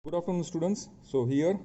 Good afternoon, students. So here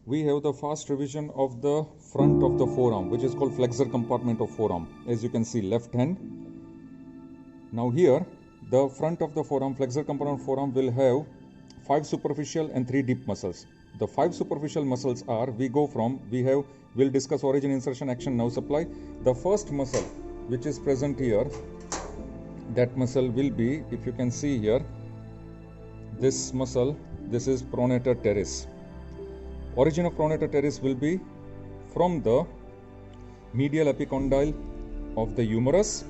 we have the fast revision of the front of the forearm, which is called flexor compartment of forearm. As you can see, left hand. Now here, the front of the forearm, flexor compartment of forearm will have 5 superficial and 3 deep muscles. The 5 superficial muscles are, we'll discuss origin, insertion, action, nerve supply. The first muscle, which is present here, that muscle will be, if you can see here, this muscle, this is pronator teres. Origin of pronator teres will be from the medial epicondyle of the humerus,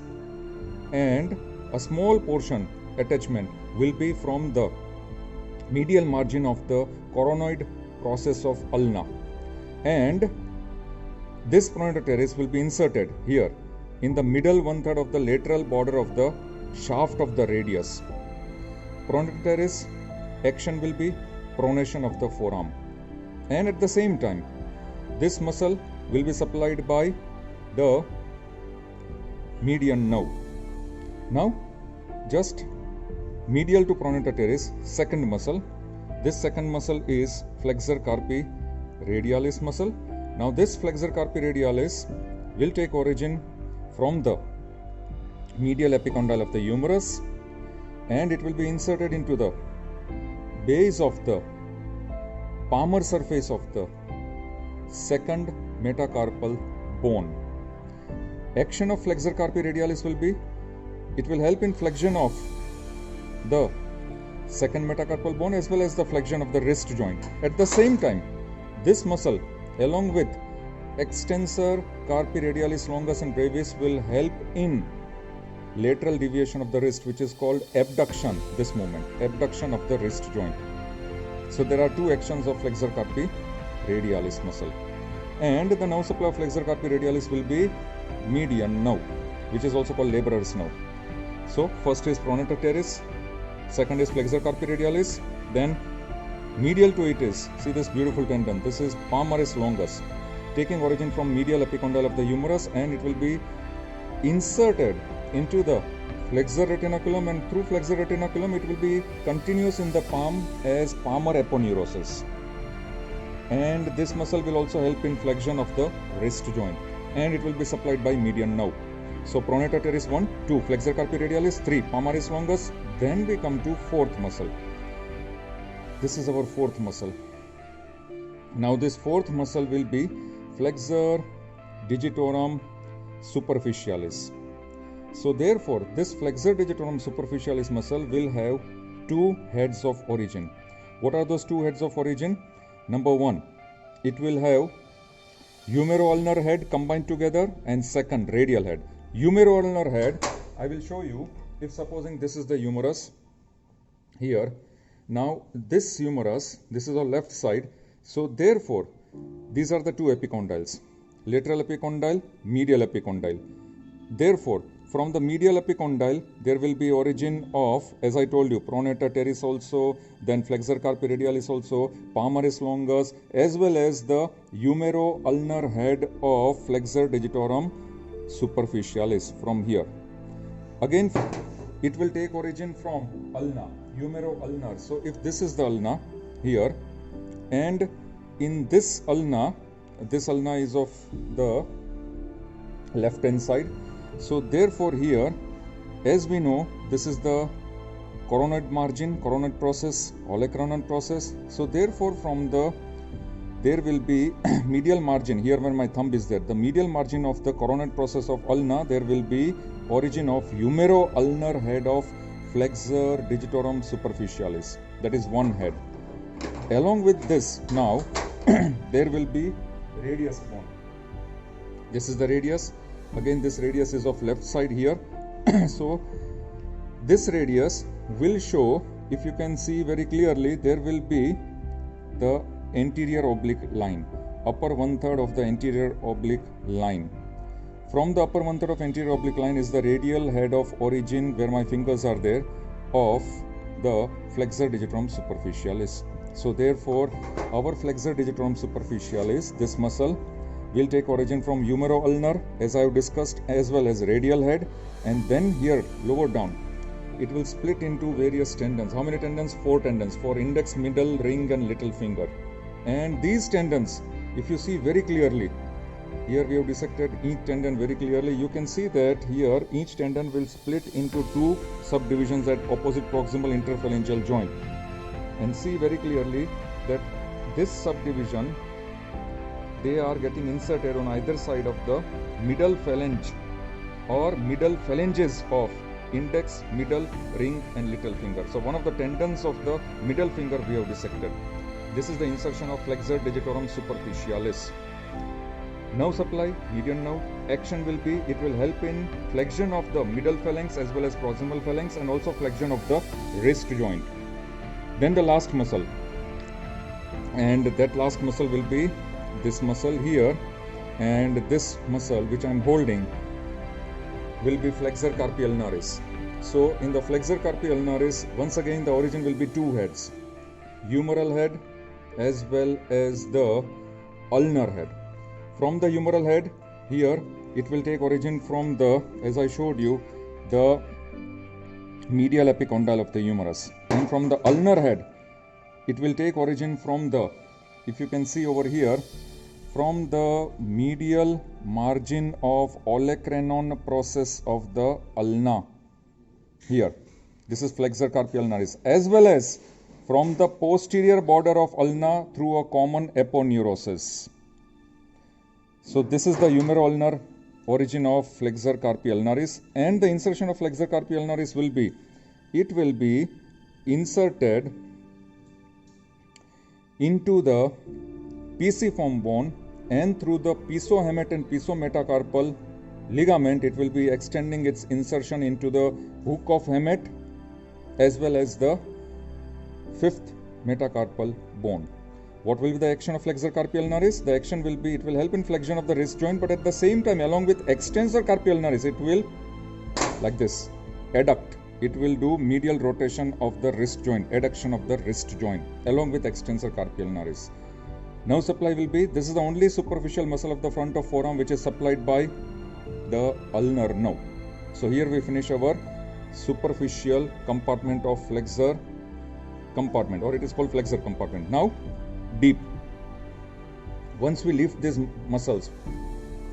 and a small portion attachment will be from the medial margin of the coronoid process of ulna, and this pronator teres will be inserted here in the middle 1/3 of the lateral border of the shaft of the radius. Pronator teres action will be pronation of the forearm, and at the same time this muscle will be supplied by the median nerve. Now just medial to pronator teres, second muscle. This second muscle is flexor carpi radialis muscle. Now this flexor carpi radialis will take origin from the medial epicondyle of the humerus, and it will be inserted into the base of the palmar surface of the second metacarpal bone. Action of flexor carpi radialis will be, it will help in flexion of the second metacarpal bone as well as the flexion of the wrist joint. At the same time, this muscle along with extensor carpi radialis longus and brevis will help in lateral deviation of the wrist, which is called abduction. This movement, abduction of the wrist joint. So there are two actions of flexor carpi radialis muscle, and the nerve supply of flexor carpi radialis will be median nerve, which is also called laborer's nerve. So first is pronator teres, second is flexor carpi radialis, then medial to it is, see this beautiful tendon, this is palmaris longus, taking origin from medial epicondyle of the humerus, and it will be inserted into the flexor retinaculum, and through flexor retinaculum it will be continuous in the palm as palmar aponeurosis, and this muscle will also help in flexion of the wrist joint, and it will be supplied by median nerve. So pronator teres 1, 2, flexor carpi radialis, 3, palmaris longus. Then we come to fourth muscle. This is our fourth muscle. Now this fourth muscle will be flexor digitorum superficialis. So therefore this flexor digitorum superficialis muscle will have 2 heads of origin. What are those 2 heads of origin? Number 1, it will have humero-ulnar head combined together, and second, radial head. Humero-ulnar head, I will show you. If supposing this is the humerus here, now this humerus, this is our left side, so therefore these are the 2 epicondyles, lateral epicondyle, medial epicondyle. Therefore from the medial epicondyle there will be origin of, as I told you, pronator teres also, then flexor carpi radialis also, palmaris longus, as well as the humero-ulnar head of flexor digitorum superficialis from here. Again it will take origin from ulna, humero-ulnar. So if this is the ulna here, and in this ulna is of the left hand side. So therefore here, as we know, this is the coronoid margin, coronoid process, olecranon process. So therefore from there will be medial margin here where my thumb is there, the medial margin of the coronoid process of ulna, there will be origin of humero-ulnar head of flexor digitorum superficialis. That is one head. Along with this, now there will be radius bone. This is the radius. Again this radius is of left side here. So this radius will show, if you can see very clearly, there will be the anterior oblique line, upper 1/3 of the anterior oblique line. From the upper 1/3 of anterior oblique line is the radial head of origin, where my fingers are there, of the flexor digitorum superficialis. So therefore our flexor digitorum superficialis, this muscle, will take origin from humero-ulnar, as I have discussed, as well as radial head, and then here lower down it will split into various tendons. How many tendons? 4 tendons for index, middle, ring and little finger. And these tendons, if you see very clearly, here we have dissected each tendon very clearly. You can see that here each tendon will split into 2 subdivisions at opposite proximal interphalangeal joint. And see very clearly that this subdivision, they are getting inserted on either side of the middle phalange or middle phalanges of index, middle, ring and little finger. So one of the tendons of the middle finger we have dissected. This is the insertion of flexor digitorum superficialis. Nerve supply, median nerve. Action will be, it will help in flexion of the middle phalanx as well as proximal phalanx and also flexion of the wrist joint. Then the last muscle, and that last muscle will be this muscle here, and this muscle which I am holding will be flexor carpi ulnaris. So in the flexor carpi ulnaris, once again the origin will be 2 heads, humeral head as well as the ulnar head. From the humeral head, here it will take origin from the, as I showed you, the medial epicondyle of the humerus. And from the ulnar head, it will take origin from the, if you can see over here, from the medial margin of olecranon process of the ulna. Here, this is flexor carpi ulnaris, as well as from the posterior border of ulna through a common aponeurosis. So this is the humeroulnar origin of flexor carpi ulnaris, and the insertion of flexor carpi ulnaris will be, it will be inserted into the pisiform bone, and through the pisohemat and pisometacarpal ligament it will be extending its insertion into the hook of hemat as well as the 5th metacarpal bone. What will be the action of flexor carpi ulnaris? The action will be, it will help in flexion of the wrist joint, but at the same time, along with extensor carpi ulnaris, it will, like this, adduct. It will do medial rotation of the wrist joint, adduction of the wrist joint, along with extensor carpi ulnaris. Nerve supply will be, this is the only superficial muscle of the front of forearm which is supplied by the ulnar nerve. So here we finish our superficial compartment of flexor compartment, or it is called flexor compartment. Now, deep. Once we lift these muscles,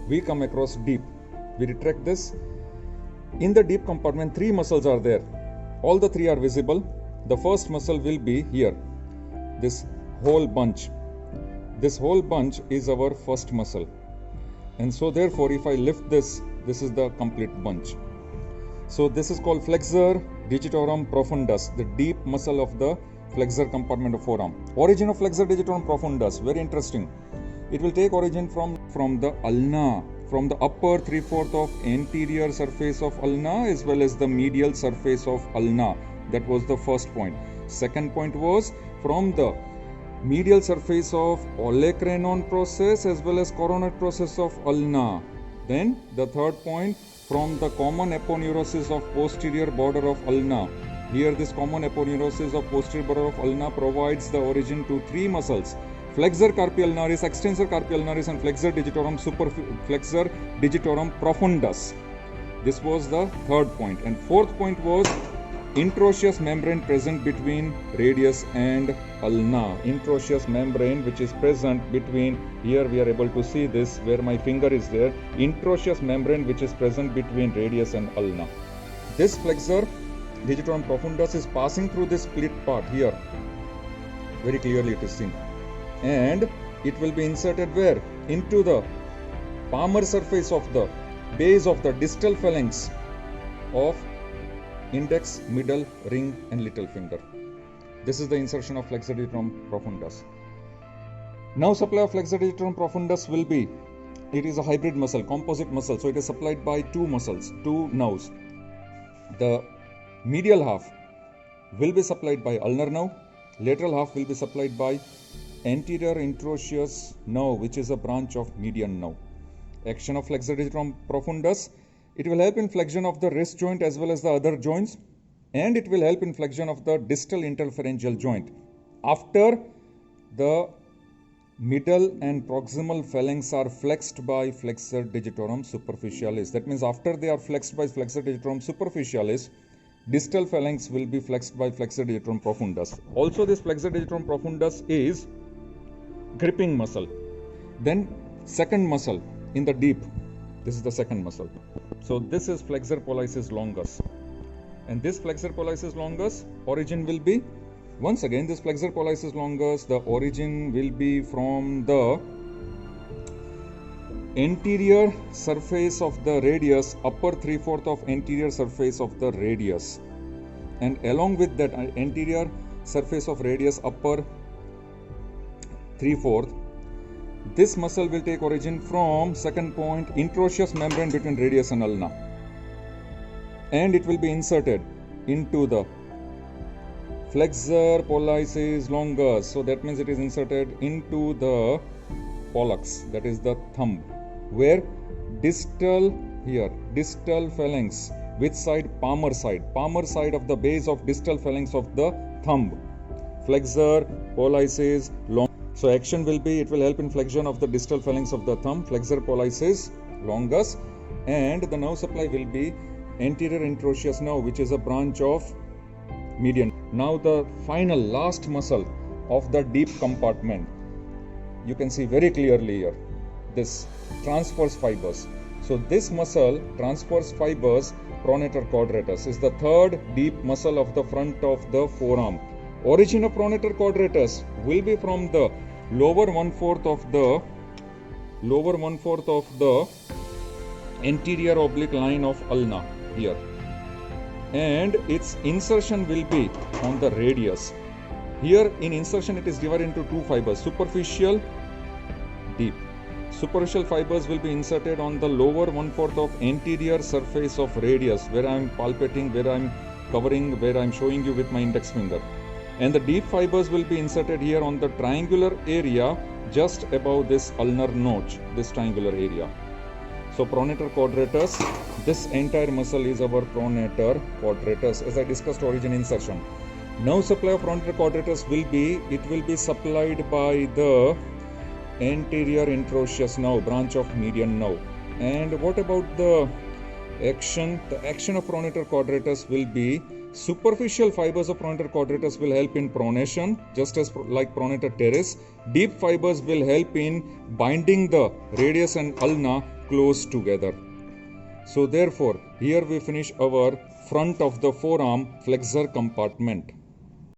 we come across deep. We retract this. In the deep compartment, 3 muscles are there. All the 3 are visible. The first muscle will be here, this whole bunch. This whole bunch is our first muscle. And so therefore, if I lift this, this is the complete bunch. So this is called flexor digitorum profundus, the deep muscle of the flexor compartment of forearm. Origin of flexor digitorum profundus, very interesting. It will take origin from the ulna, from the upper 3/4 of anterior surface of ulna as well as the medial surface of ulna. That was the first point. Second point was from the medial surface of olecranon process as well as coronary process of ulna. Then the third point, from the common aponeurosis of posterior border of ulna. Here this common aponeurosis of posterior border of ulna provides the origin to 3 muscles: flexor carpi ulnaris, extensor carpi ulnaris and flexor digitorum profundus. This was the third point. And fourth point was interosseous membrane present between radius and ulna. Interosseous membrane which is present between, here we are able to see this where my finger is there, interosseous membrane which is present between radius and ulna. This flexor digitorum profundus is passing through this split part here. Very clearly it is seen. And it will be inserted where? Into the palmar surface of the base of the distal phalanx of index, middle, ring and little finger. This is the insertion of flexor digitorum profundus. Now supply of flexor digitorum profundus will be, it is a hybrid muscle, composite muscle. So it is supplied by 2 muscles, 2 nerves. The medial half will be supplied by ulnar nerve. Lateral half will be supplied by anterior interosseous nerve, which is a branch of median nerve. Action of flexor digitorum profundus, it will help in flexion of the wrist joint as well as the other joints, and it will help in flexion of the distal interphalangeal joint. After the middle and proximal phalanx are flexed by flexor digitorum superficialis. That means after they are flexed by flexor digitorum superficialis, distal phalanx will be flexed by flexor digitorum profundus. Also, this flexor digitorum profundus is gripping muscle. Then second muscle in the deep, this is the second muscle. So this is flexor pollicis longus, and this flexor pollicis longus origin will be, once again, this flexor pollicis longus, the origin will be from the anterior surface of the radius, upper 3/4 of anterior surface of the radius, and along with that anterior surface of radius, upper 3/4, this muscle will take origin from second point, interosseous membrane between radius and ulna, and it will be inserted into the flexor pollicis longus. So that means it is inserted into the pollex, that is the thumb, where distal phalanx, which side? Palmar side of the base of distal phalanx of the thumb, flexor pollicis longus. So action will be, it will help in flexion of the distal phalanx of the thumb, flexor pollicis longus, and the nerve supply will be anterior interosseous nerve, which is a branch of median. Now the final last muscle of the deep compartment, you can see very clearly here, this transverse fibers. So this muscle, transverse fibers pronator quadratus, is the third deep muscle of the front of the forearm. Origin of pronator quadratus will be from the lower 1/4 of the anterior oblique line of ulna here, and its insertion will be on the radius. Here in insertion it is divided into two fibers, superficial, deep. Superficial fibers will be inserted on the lower 1/4 of anterior surface of radius, where I am palpating, where I am covering, where I am showing you with my index finger. And the deep fibers will be inserted here on the triangular area just above this ulnar notch, this triangular area. So pronator quadratus, this entire muscle is our pronator quadratus, as I discussed origin insertion. Nerve supply of pronator quadratus will be, it will be supplied by the anterior interosseous nerve, branch of median nerve. And what about the action? The action of pronator quadratus will be, superficial fibers of pronator quadratus will help in pronation, just as like pronator teres. Deep fibers will help in binding the radius and ulna close together. So therefore, here we finish our front of the forearm flexor compartment.